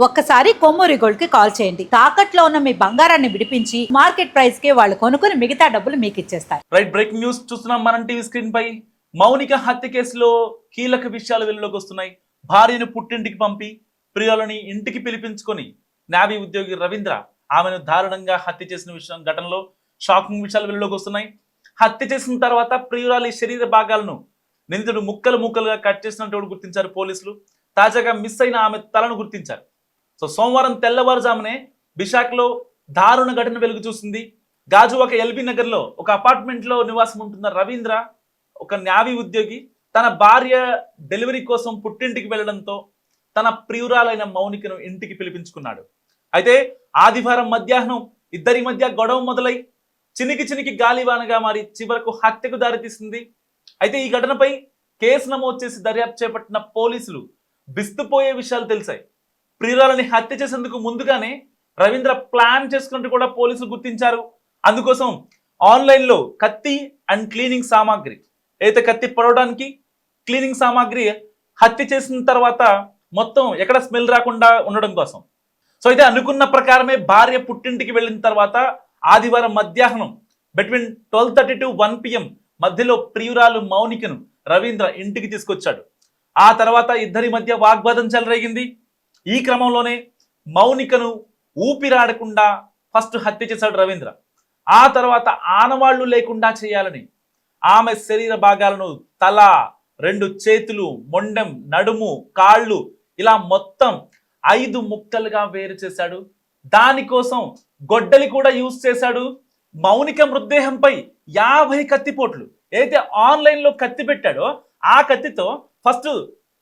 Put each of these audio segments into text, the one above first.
ఒక్కసారి కొమ్మూరి గోల్డ్ కి కాల్ చేయండి. తాకట్లో ఉన్న మీ బంగారాన్ని విడిపించి మార్కెట్ ప్రైస్ కి వాళ్ళు కొనుక్కుని మిగతా డబ్బులు మీకు ఇచ్చేస్తారు. రైట్, బ్రేకింగ్ న్యూస్ చూస్తున్నాం మనం టీవీ స్క్రీన్ పై. మౌనిక హత్య కేసులో కీలక విషయాలు వెలుగులోకి వస్తున్నాయి. భార్యను పుట్టింటికి పంపి ప్రియులని ఇంటికి పిలిపించుకొని నేవీ ఉద్యోగి రవీంద్ర ఆమెను దారుణంగా హత్య చేసిన విషయం ఘటనలో షాకింగ్ విషయాలు వెలుగులోకి వస్తున్నాయి. హత్య చేసిన తర్వాత ప్రియురాలి శరీర భాగాలను నిందితుడు ముక్కలు ముక్కలుగా కట్ చేసినట్టు గుర్తించారు పోలీసులు. తాజాగా మిస్ అయిన ఆమె తలను గుర్తించారు. సోమవారం తెల్లవారుజామునే విశాఖలో దారుణ ఘటన వెలుగు చూసింది. గాజువాక ఎల్బీ నగర్ లో ఒక అపార్ట్మెంట్ లో నివాసం ఉంటున్న రవీంద్ర, ఒక నేవీ ఉద్యోగి, తన భార్య డెలివరీ కోసం పుట్టింటికి వెళ్లడంతో తన ప్రియురాలైన మౌనికను ఇంటికి పిలిపించుకున్నాడు. అయితే ఆదివారం మధ్యాహ్నం ఇద్దరి మధ్య గొడవ మొదలై చినికి చినికి గాలివానగా మారి చివరకు హత్యకు దారితీసింది. అయితే ఈ ఘటనపై కేసు నమోదు చేసి దర్యాప్తు చేపట్టిన పోలీసులు విస్తుపోయే విషయాలు తెలిసాయి. ప్రియురాలని హత్య చేసేందుకు ముందుగానే రవీంద్ర ప్లాన్ చేసుకున్నట్టు కూడా పోలీసులు గుర్తించారు. అందుకోసం ఆన్లైన్లో కత్తి అండ్ క్లీనింగ్ సామాగ్రి, అయితే కత్తి పొడవడానికి క్లీనింగ్ సామాగ్రి హత్య చేసిన తర్వాత మొత్తం ఎక్కడ స్మెల్ రాకుండా ఉండడం కోసం. అయితే అనుకున్న ప్రకారమే భార్య పుట్టింటికి వెళ్ళిన తర్వాత ఆదివారం మధ్యాహ్నం బిట్వీన్ 12:30 to 1 PM మధ్యలో ప్రియురాలు మౌనికను రవీంద్ర ఇంటికి తీసుకొచ్చాడు. ఆ తర్వాత ఇద్దరి మధ్య వాగ్వాదం చెలరేగింది. ఈ క్రమంలోనే మౌనికను ఊపిరాడకుండా ఫస్ట్ హత్య చేశాడు రవీంద్ర. ఆ తర్వాత ఆనవాళ్లు లేకుండా చేయాలని ఆమె శరీర భాగాలను తల, 2 చేతులు, మొండెం, నడుము, కాళ్ళు ఇలా మొత్తం 5 ముక్కలుగా వేరు చేశాడు. దానికోసం గొడ్డలి కూడా యూజ్ చేశాడు. మౌనిక మృతదేహంపై 50 కత్తిపోట్లు ఏదైతే ఆన్లైన్లో కత్తి పెట్టాడో ఆ కత్తితో ఫస్ట్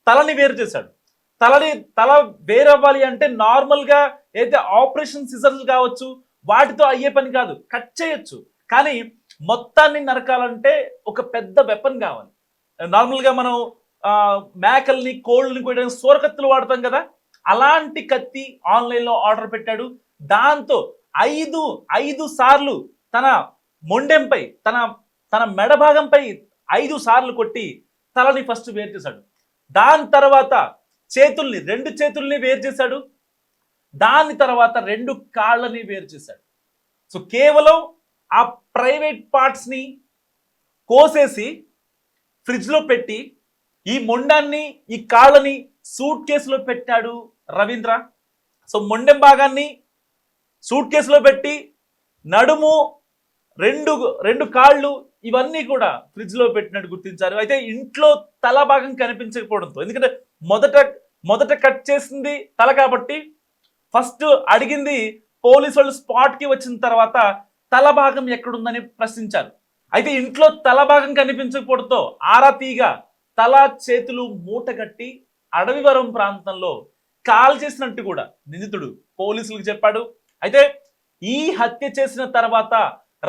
తలని వేరు చేశాడు. తల వేరవ్వాలి అంటే నార్మల్గా అయితే ఆపరేషన్ సిజర్స్ కావచ్చు, వాటితో అయ్యే పని కాదు, కట్ చేయొచ్చు. కానీ మొత్తాన్ని నరకాలంటే ఒక పెద్ద వెపన్ కావాలి. నార్మల్గా మనం మేకల్ని, కోళ్ళని కోయడానికి సోరకత్తులు వాడతాం కదా, అలాంటి కత్తి ఆన్లైన్లో ఆర్డర్ పెట్టాడు. దాంతో ఐదు సార్లు తన మొండెంపై, తన మెడ భాగంపై 5 సార్లు కొట్టి తలని ఫస్ట్ వేరు చేశాడు. దాని తర్వాత చేతుల్ని, 2 చేతుల్ని వేరు చేశాడు. దాని తర్వాత 2 కాళ్ళని వేరు చేశాడు. కేవలం ఆ ప్రైవేట్ పార్ట్స్ని కోసేసి ఫ్రిడ్జ్లో పెట్టి ఈ మొండాన్ని, ఈ కాళ్ళని సూట్ కేసులో పెట్టాడు రవీంద్ర. మొండెం భాగాన్ని సూట్ కేసులో పెట్టి నడుము, 2 కాళ్ళు ఇవన్నీ కూడా ఫ్రిడ్జ్లో పెట్టినట్టు గుర్తించారు. అయితే ఇంట్లో తల భాగం కనిపించకపోవడంతో, ఎందుకంటే మొదట కట్ చేసింది తల కాబట్టి ఫస్ట్ అడిగింది పోలీసు వాళ్ళు స్పాట్కి వచ్చిన తర్వాత తల భాగం ఎక్కడుందని ప్రశ్నించారు. అయితే ఇంట్లో తల భాగం కనిపించకపోవడంతో ఆరా తీగా తల, చేతులు మూటగట్టి అడవివరం ప్రాంతంలో కాల్ చేసినట్టు కూడా నిందితుడు పోలీసులకు చెప్పాడు. అయితే ఈ హత్య చేసిన తర్వాత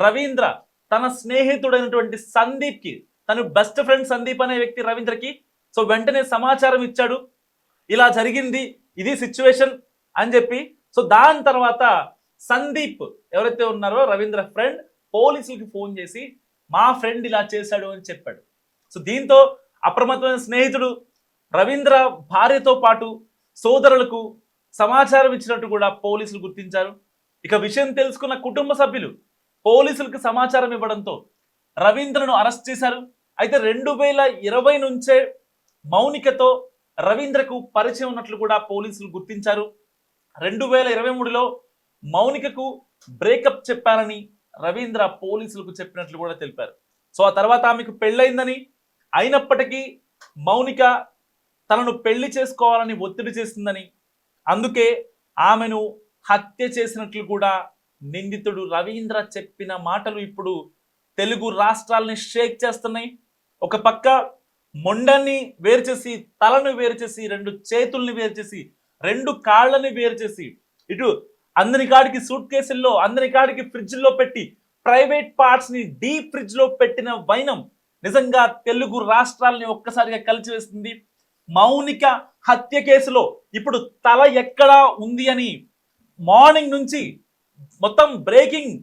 రవీంద్ర తన స్నేహితుడైనటువంటి సందీప్కి, తను బెస్ట్ ఫ్రెండ్ సందీప్ అనే వ్యక్తి రవీంద్రకి వెంటనే సమాచారం ఇచ్చాడు. ఇలా జరిగింది, ఇది సిచ్యువేషన్ అని చెప్పి. దాని తర్వాత సందీప్ ఎవరైతే ఉన్నారో రవీంద్ర ఫ్రెండ్, పోలీసులకి ఫోన్ చేసి మా ఫ్రెండ్ ఇలా చేశాడు అని చెప్పాడు. దీంతో అప్రమత్తమైన స్నేహితుడు రవీంద్ర భార్యతో పాటు సోదరులకు సమాచారం ఇచ్చినట్టు కూడా పోలీసులు గుర్తించారు. ఇక విషయం తెలుసుకున్న కుటుంబ సభ్యులు పోలీసులకు సమాచారం ఇవ్వడంతో రవీంద్రను అరెస్ట్ చేశారు. అయితే 2020 నుంచే మౌనికతో రవీంద్రకు పరిచయం ఉన్నట్లు కూడా పోలీసులు గుర్తించారు. 2023లో మౌనికకు బ్రేకప్ చెప్పారని రవీంద్ర పోలీసులకు చెప్పినట్లు కూడా తెలిపారు. ఆ తర్వాత ఆమెకు పెళ్ళైందని, అయినప్పటికీ మౌనిక తనను పెళ్లి చేసుకోవాలని ఒత్తిడి చేసిందని, అందుకే ఆమెను హత్య చేసినట్లు కూడా నిందితుడు రవీంద్ర చెప్పిన మాటలు ఇప్పుడు తెలుగు రాష్ట్రాలని షేక్ చేస్తున్నాయి. ఒక పక్క మొండాన్ని వేరు చేసి, తలను వేరు చేసి, 2 చేతుల్ని వేరు చేసి, 2 కాళ్ళని వేరు చేసి, ఇటు అందరి కాడికి సూట్ కేసుల్లో, అందరి కాడికి ఫ్రిడ్జ్లో పెట్టి ప్రైవేట్ పార్ట్స్ని డీప్ ఫ్రిడ్జ్లో పెట్టిన వైనం నిజంగా తెలుగు రాష్ట్రాలని ఒక్కసారిగా కలిచివేస్తుంది. మౌనిక హత్య కేసులో ఇప్పుడు తల ఎక్కడ ఉంది అని మార్నింగ్ నుంచి మొత్తం బ్రేకింగ్,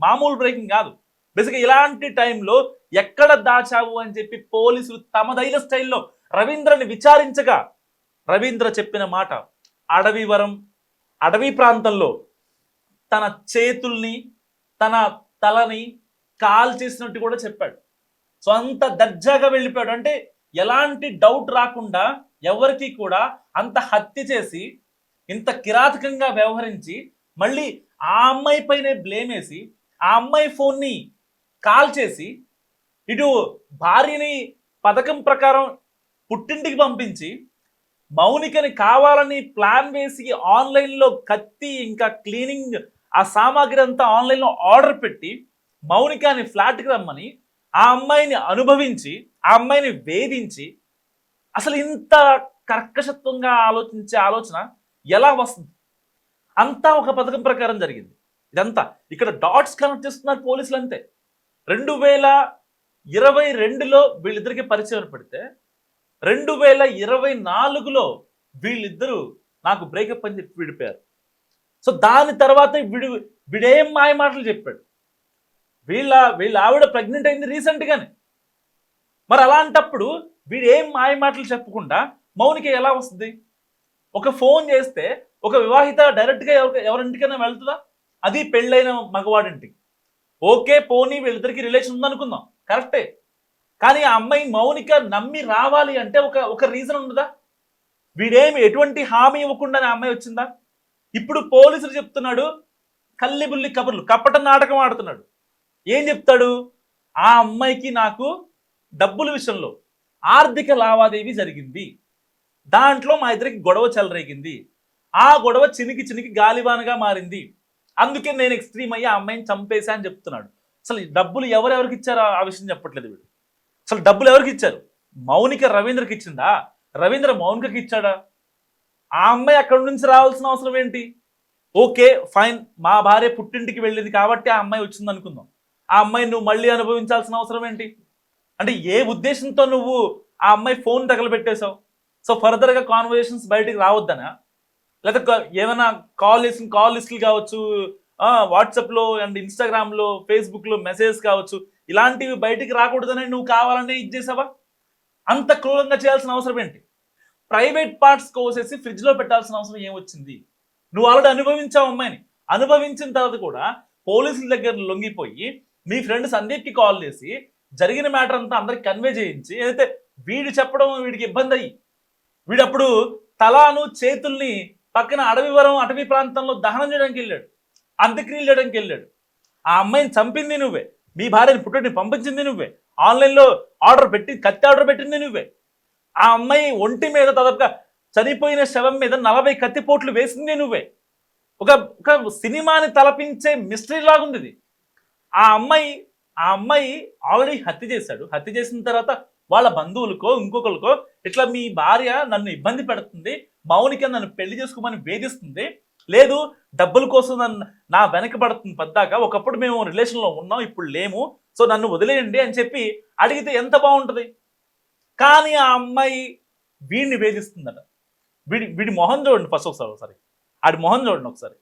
మామూలు బ్రేకింగ్ కాదు. బేసిక్గా ఇలాంటి టైంలో ఎక్కడ దాచావు అని చెప్పి పోలీసులు తమదైన స్టైల్లో రవీంద్రని విచారించగా రవీంద్ర చెప్పిన మాట, అడవి ప్రాంతంలో తన చేతుల్ని తన తలని కాల్ చేసినట్టు కూడా చెప్పాడు. సో అంత దర్జాగా వెళ్ళిపోయాడు. అంటే ఎలాంటి డౌట్ రాకుండా ఎవరికి కూడా అంత హత్య చేసి ఇంత కిరాతకంగా వ్యవహరించి మళ్ళీ ఆ అమ్మాయి పైనే బ్లేమ్ వేసి ఆ అమ్మాయి ఫోన్ని కాల్ చేసి ఇటు భార్యని పథకం ప్రకారం పుట్టింటికి పంపించి మౌనికని కావాలని ప్లాన్ వేసి ఆన్లైన్లో కత్తి ఇంకా క్లీనింగ్ ఆ సామాగ్రి అంతా ఆన్లైన్లో ఆర్డర్ పెట్టి మౌనికని ఫ్లాట్కి రమ్మని ఆ అమ్మాయిని అనుభవించి ఆ అమ్మాయిని వేధించి అసలు ఇంత కర్కశత్వంగా ఆలోచించే ఆలోచన ఎలా వస్తుంది? అంతా ఒక పథకం ప్రకారం జరిగింది ఇదంతా. ఇక్కడ డాట్స్ కనెక్ట్ చేస్తున్నారు పోలీసులు అంతే. 2022లో వీళ్ళిద్దరికి పరిచయం ఏర్పడితే 2024లో వీళ్ళిద్దరూ నాకు బ్రేకప్ అని చెప్పి విడిపోయారు. సో దాని తర్వాత వీడేం మాయ మాటలు చెప్పాడు. వీళ్ళ ఆవిడ ప్రెగ్నెంట్ అయింది రీసెంట్గానే. మరి అలాంటప్పుడు వీడేం మాయ మాటలు చెప్పకుండా మౌనిక ఎలా వస్తుంది? ఒక ఫోన్ చేస్తే ఒక వివాహిత డైరెక్ట్గా ఎవరింటికైనా వెళ్తుందా? అది పెళ్ళైన మగవాడింటికి. ఓకే, పోనీ వీళ్ళిద్దరికి రిలేషన్ ఉందనుకుందాం, కరెక్టే. కానీ ఆ అమ్మాయి మౌనిక నమ్మి రావాలి అంటే ఒక రీజన్ ఉండదా? వీడేమి ఎటువంటి హామీ ఇవ్వకుండా ఆ అమ్మాయి వచ్చిందా? ఇప్పుడు పోలీసులు చెప్తున్నాడు కల్లిబుల్లి కబుర్లు, కపట నాటకం ఆడుతున్నాడు. ఏం చెప్తాడు? ఆ అమ్మాయికి నాకు డబ్బుల విషయంలో ఆర్థిక లావాదేవీ జరిగింది, దాంట్లో మా ఇద్దరికి గొడవ చెలరేగింది, ఆ గొడవ చినికి గాలివానగా మారింది, అందుకే నేను ఎక్స్ట్రీమ్ అయ్యి ఆ అమ్మాయిని చంపేశా అని చెప్తున్నాడు. అసలు డబ్బులు ఎవరెవరికి ఇచ్చారో ఆ విషయం చెప్పట్లేదు వీడు. అసలు డబ్బులు ఎవరికి ఇచ్చారు? మౌనిక రవీంద్రకి ఇచ్చిందా? రవీంద్ర మౌనికకి ఇచ్చాడా? ఆ అమ్మాయి అక్కడి నుంచి రావాల్సిన అవసరం ఏంటి? ఓకే ఫైన్, మా భార్య పుట్టింటికి వెళ్ళేది కాబట్టి ఆ అమ్మాయి వచ్చింది అనుకుందాం. ఆ అమ్మాయిని నువ్వు మళ్ళీ అనుభవించాల్సిన అవసరం ఏంటి? అంటే ఏ ఉద్దేశంతో నువ్వు ఆ అమ్మాయి ఫోన్ తగలబెట్టేశావు? సో ఫర్దర్గా కాన్వర్జేషన్స్ బయటికి రావద్దనా? లేకపోతే ఏమైనా కాల్ లిస్టులు కావచ్చు, వాట్సాప్లో అండ్ ఇన్స్టాగ్రామ్లో ఫేస్బుక్లో మెసేజ్ కావచ్చు, ఇలాంటివి బయటికి రాకూడదని నువ్వు కావాలనే ఇచ్చేసావా? అంత క్రూరంగా చేయాల్సిన అవసరం ఏంటి? ప్రైవేట్ పార్ట్స్ కోసేసి ఫ్రిడ్జ్లో పెట్టాల్సిన అవసరం ఏమొచ్చింది? నువ్వు ఆల్రెడీ అనుభవించావు అమ్మాయిని. అనుభవించిన తర్వాత కూడా పోలీసుల దగ్గర లొంగిపోయి మీ ఫ్రెండ్ సందీప్కి కాల్ చేసి జరిగిన మ్యాటర్ అంతా అందరికి కన్వే చేయించి ఏదైతే వీడు చెప్పడం వీడికి ఇబ్బంది అయ్యి వీడప్పుడు తలాను చేతుల్ని పక్కన అటవీ ప్రాంతంలో దహనం చేయడానికి వెళ్ళాడు, అంత్యక్రియలు చేయడానికి వెళ్ళాడు. ఆ అమ్మాయిని చంపింది నువ్వే, మీ భార్యని పుట్టిని పంపించింది నువ్వే, ఆన్లైన్లో కత్తి ఆర్డర్ పెట్టింది నువ్వే. ఆ అమ్మాయి ఒంటి మీద దాదాపుగా చనిపోయిన శవం మీద 40 కత్తిపోట్లు వేసింది నువ్వే. ఒక సినిమాని తలపించే మిస్టరీ లాగుంది ఇది. ఆ అమ్మాయి ఆల్రెడీ హత్య చేశాడు. హత్య చేసిన తర్వాత వాళ్ళ బంధువులకో ఇంకొకరికో ఇట్లా మీ భార్య నన్ను ఇబ్బంది పెడుతుంది, మౌనిక నన్ను పెళ్లి చేసుకోమని వేధిస్తుంది, లేదు డబ్బుల కోసం నా వెనకబడుతుంది పద్దాక, ఒకప్పుడు మేము రిలేషన్లో ఉన్నాం ఇప్పుడు లేము, సో నన్ను వదిలేయండి అని చెప్పి అడిగితే ఎంత బాగుంటుంది? కానీ ఆ అమ్మాయి వీడిని వేధిస్తుందట. వీడి మొహం చూడండి ఫస్ట్ ఒకసారి, ఆడి మొహం చూడండి ఒకసారి.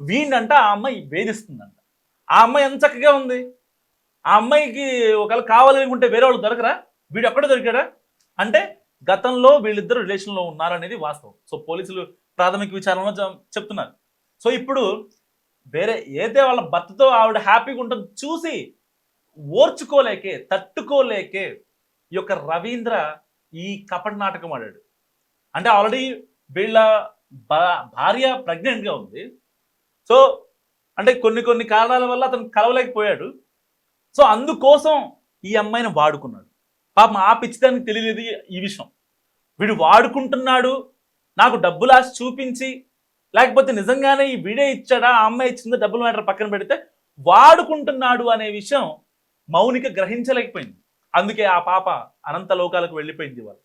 వీడినంట ఆ అమ్మాయి వేధిస్తుందంట. ఆ అమ్మాయి ఎంత చక్కగా ఉంది. ఆ అమ్మాయికి ఒకవేళ కావాలనుకుంటే వేరే వాళ్ళు దొరకరా? వీడు ఎక్కడ దొరికాడా? అంటే గతంలో వీళ్ళిద్దరు రిలేషన్లో ఉన్నారనేది వాస్తవం. సో పోలీసులు ప్రాథమిక విచారణలో చెప్తున్నారు. సో ఇప్పుడు వేరే ఏదైతే వాళ్ళ భర్తతో ఆవిడ హ్యాపీగా ఉంటుంది చూసి తట్టుకోలేకే ఈ యొక్క రవీంద్ర ఈ కపట నాటకం ఆడాడు. అంటే ఆల్రెడీ వీళ్ళ భార్య ప్రెగ్నెంట్గా ఉంది. సో అంటే కొన్ని కారణాల వల్ల అతను కలవలేకపోయాడు. సో అందుకోసం ఈ అమ్మాయిని వాడుకున్నాడు. పాపం ఆ పిచ్చిదానికి తెలియలేదు ఈ విషయం. వీడు వాడుకుంటున్నాడు, నాకు డబ్బులు ఆశ చూపించి, లేకపోతే నిజంగానే ఈ వీడే ఇచ్చాడా, ఆ అమ్మాయి ఇచ్చిందో డబ్బులు మ్యాటర్ పక్కన పెడితే వాడుకుంటున్నాడు అనే విషయం మౌనిక గ్రహించలేకపోయింది. అందుకే ఆ పాప అనంత లోకాలకు వెళ్ళిపోయింది వాళ్ళు.